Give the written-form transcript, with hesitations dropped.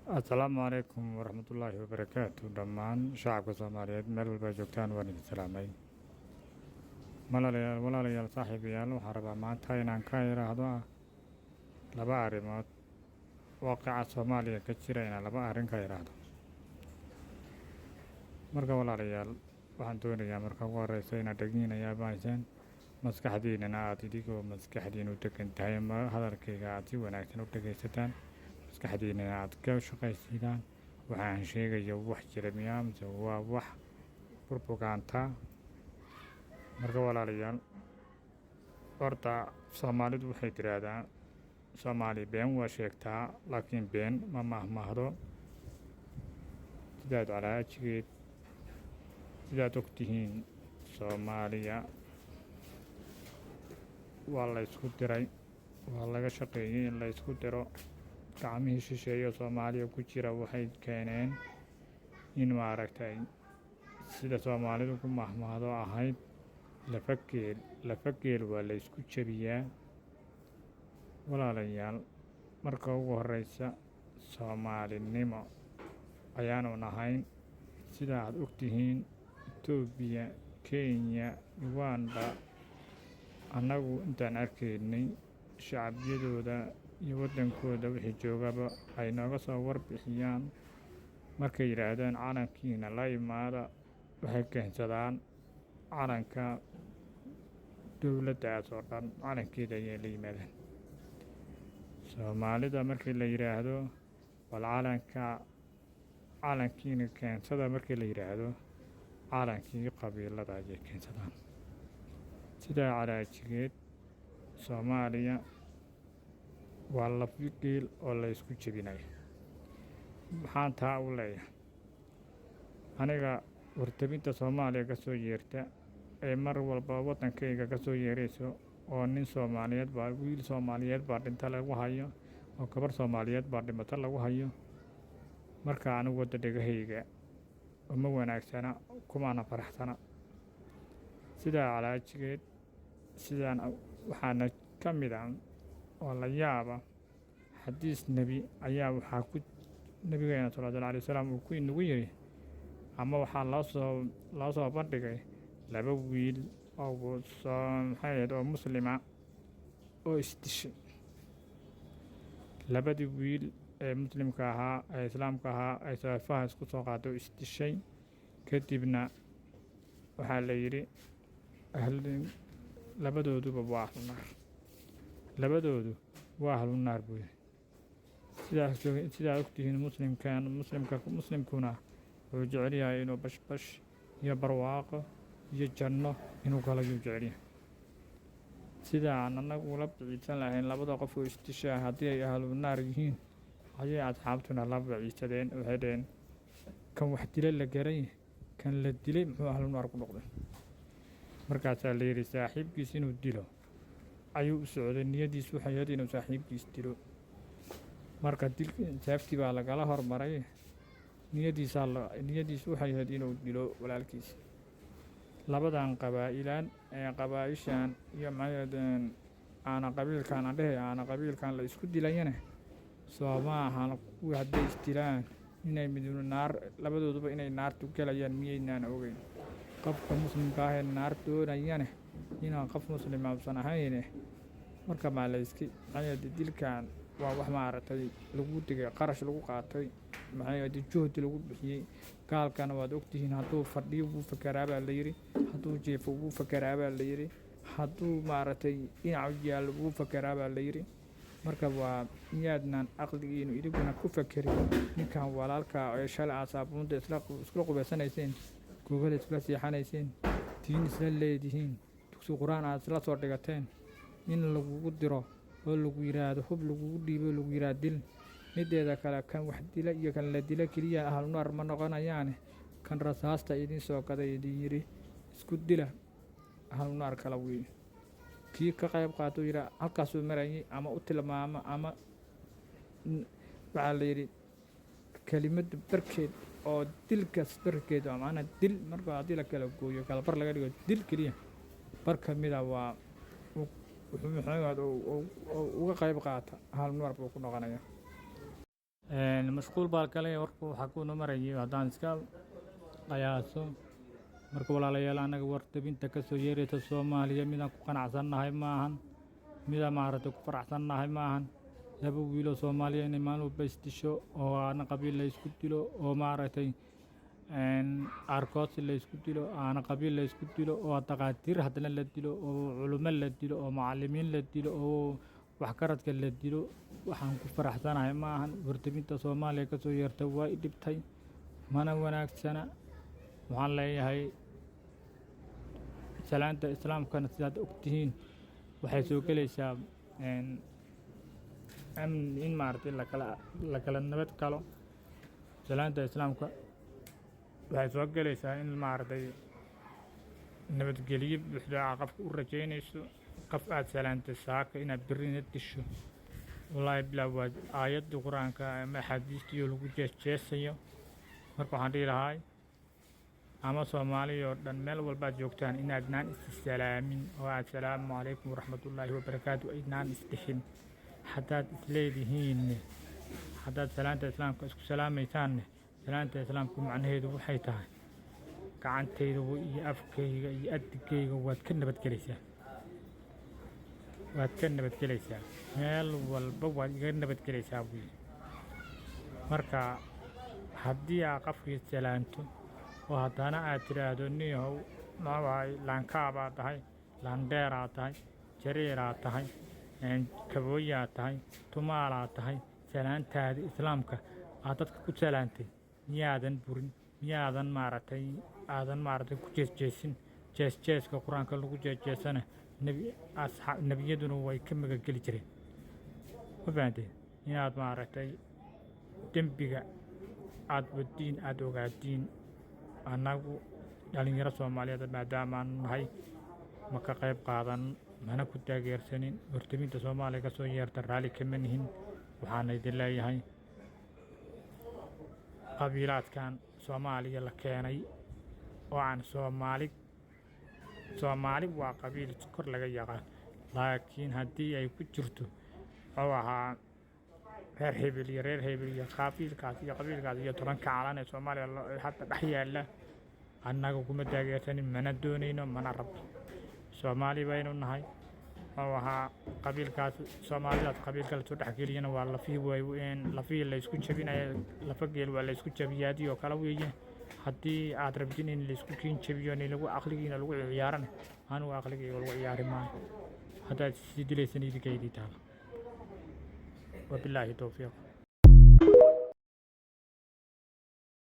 asalaamu calaykum waraxmatullaahi wabarakaatu dhammaan shacabka soomaaliyeed meel walba joogtaan waan idin salaamay walaalayaal saaxiibayaal waxaan rabaa maanta inaan ka idhaahdo laba arrimood waaqica soomaaliya ka jira inaan laba arrin ka idhaahdo. marka walaalayaal waxaan doonayaa marka ugu horreysa inaad dhegeynayaa bahaysaan maskaxdiinana aad idigoo maskaxdiinu degan tahay ama hadalkayga aad si wanaagsan u dhegaysataan maskaxdiinana aad ka shaqaysiidaan waxaan sheegayo wax jira miyaa mise waa wax burbugaanta. marka walaalayaal horta soomaalidu waxay tiraahdaa soomaali been waa sheegtaa laakiin been ma mahmahdo. sidaad calaajigeed sidaad ogtihiin soomaaliya waa la ysku diray, waa laga shaqeeyey in la ysku diro. gacmihii shisheeyo soomaaliya ku jira waxay keeneen in maaragtay sida soomaalidu ku mahmahdo ahayd lafa geel waa la ysku jebiyaa. walaalayaal marka ugu horreysa soomaalinimo ayaanu nahayn. sida aad ogtihiin Itoobiya, Kenya, Uganda annagu intaan arkaynay shacabiyadooda iyo waddankooda wixii joogaba ay nooga soo warbixiyaan markay yidhaahdaan calankiina la imaada waxay keensadaan calanka dowladdaas oo dhan calankeeda ayay la yimaadeen. soomaalida markii la yidhaahdo bal calankiina keensada markii la yidhaahdo calankii qabiilada ayay keensadaan. sidaa calaajigeed soomaaliya waa lafi geel oo la ysku jebinayo. maxaan taa u leeyahay aniga wartabinta soomaaliya ka soo yeerta ee mar walba waddankayga ka soo yeerayso oo nin soomaaliyeed baa wiil soomaaliyeed baa dhinta lagu hayo oo gabar soomaaliyeed baa dhimata lagu hayo. marka anigu wadda dhegahayga uma wanaagsana kumaana faraxsana. sidaa calaajigeed sidaan waxaana ka mid ah oo la yaaba xadiis nebi ayaa waxaa ku nebigeena salawatullaahi alayhi wasalaam uu ku inagu yidhi ama waxaa loo soo bandhigay laba wiil oo maxay oo muslima oo isdishay. labadii wiil ee muslimka ahaa ee islaamka ahaa ay saafaha isku soo qaado isdishay kadibna waxaa la yidhi labadooduba waa ahlunaar, labadoodu waa ahlunaar buu yidhi. sidaa ogtihiin muslimkuna wuxuu jecel yahay inuu bashbash iyo barwaaqo iyo janno inuu galayuu jecel yahay. sidaan annagu ula biciidsan lahayn labada qof oo isdishaa haddii ay ahlunaar yihiin ayay asxaabtuna la biciidsadeen. waxay dhaheen kan wax dila la garay kan la dilay muxuu ahlunaar ku noqday. markaasaa la yidhi saaxiibkiis inuu dilo ayuu u socday, niyadiis waxay ahayd inuu saaxiibkiis dilo. marka saaftii baa lagala hormaray, niyadiis waxay ahayd inuu dilo walaalkiis. labadan qabaa'ilaan ee qabaa'ishan iyo aana qabiilkan la isku dilayana soo ma ahan kuwii hadday isdilaan inay labadooduba inay naartu gelayaan miyaynaan ogeyn. qofka muslimka ahee naar doonayane inaan qof muslima usan ahayne marka maa layski dilkan waa wax maaragtay lagu digay qarash lagu qaatay juhdi lagu bixiyey. gaalkana waad ogtihiin hadduu fadhiyo wuu fakeraabaa la yidhi, hadduu jeefo wuu fakeraabaa la yidhi, hadduu maaragtay dhinacu yaallo wuu fakeraabaa la yidhi. marka waa miyaadnaan aqligiinu idiguna ku fakerin ninkan walaalka ee shalay aad saabuunta iskula qubaysanayseen, gogol isla seexanayseen, diin isla leedihiin, dugsi qur-aan aad isla soo dhigateen in lagugu diro oo lagu yidhaahdo hub lagugu dhiibo lagu yidhaahdo dil. mideeda kale kan wax dila iyo kan la dila keliya ahlunaar ma noqonayaane kan rasaasta idin soo gaday idin yidhi isku dila ahlunaar kala weeye. kii ka qayb qaato yidhaa halkaasuu marayay ama u tilmaamo ama waxaa la yidhi kelimada barkeed oo dilkaas barkeed waa macnaa dil. marka haddii la kala gooyo kala bar laga dhigo dil keliya bar ka mida waa wuxuu uga qayb qaata ahlunaar buu ku noqonaya. mashquul baa kale warku waxaa ku marayay haddaan iska qiyaaso marka walaalayaal anaga wartabinta ka soo yeeraysa Soomaaliya midaan ku qanacsannahay maahan midaan maaragtay ku faraxsannahay maahan laba wiiloo Soomaaliya inay maalin walba isdisho oo aana qabiil la isku dilo oo maaragtay aarkoodsi la isku dilo aana qabiil la isku dilo oo dhaqaatiir haddana la dilo oo culummo la dilo oo macallimiin la dilo oo waxgaradka la dilo waxaan ku faraxsanahay maahan wartabinta Soomaaliya ka soo yeertay waa i dhibtay mana wanaagsana waxaan leeyahay salaanta islaamkana sidaad ogtihiin waxay soo gelaysaa in maaragtay la kala nabad galo salaanta islaamka waxay soo gelaysaa in maaragtay nabadgelyo buuxda qofka u rajaynayso qof aad salaantay saaka inaad berrina disho wallaahi bilaa waa aayadda qur-aanka ama axaadiistiyo lagu jeesjeesayo marka waxaan dhihi lahaa ama Soomaaliya oo dhan meel walba aad joogtaan inaadnaan issalaamin oo assalaamu calaykum waraxmatullaahi wabarakaatu aynaan isdhihin haddaad isleedihiin haddaad salaanta islaamka isku salaamaysaanne salaanta islaamku macnaheedu waxay tahay gacantayda iyo afkayga iyo adigayga waad ka nabadgelaysaa meel walba waad iga nabadgelaysaa buyi marka haddii aad qofkii salaanto oo haddana aad tidhaahdo niyahow maxawaay laankaabaa tahay laandheeraa tahay jareeraa tahay kabooyaa tahay tumaalaa tahay salaantaada islaamka aad dadka ku salaantay miyaadan burin miyaadan maaragtay ku jeesjeesin jeesjeeska qur-aanka lagu jeesjeesana nebiyaduna way ka magangeli jireen ma fahanteen inaad maaragtay dembiga aad wadiin aad ogaadiin annagu dhalinyaro Soomaaliyeed maadaamaan nahay ma ka qayb qaadan mana ku taageersanin wartabinta Soomaaliya ka soo yeerta raalli kama nihin waxaan idin leeyahay qabiilaadkan Soomaaliya la keenay oo aan Soomaali waa qabiil kor laga yaqaan laakiin haddii ay ku jirto oo ahaa reer hebel iyo qabiilkaas iyo tobanka calan ee Soomaaliya hadda dhex yaalla annaga kuma taageersanin mana doonayno mana rabno Soomaali baynu nahay oo ahaa qabiilkaas Soomaalidaas qabiilka la soo dhexgeliyana waa lafihii la isku jabinayo lafa geel waa la isku jabiyaadii oo kala weeye haddii aad rabtin in la isku kiin jabiyo lagu aqligiina lagu ciyaarana anigu aqligayga lagu ciyaari maayo haddaad sii dilaysan idinkaydii taala وبالله توفيق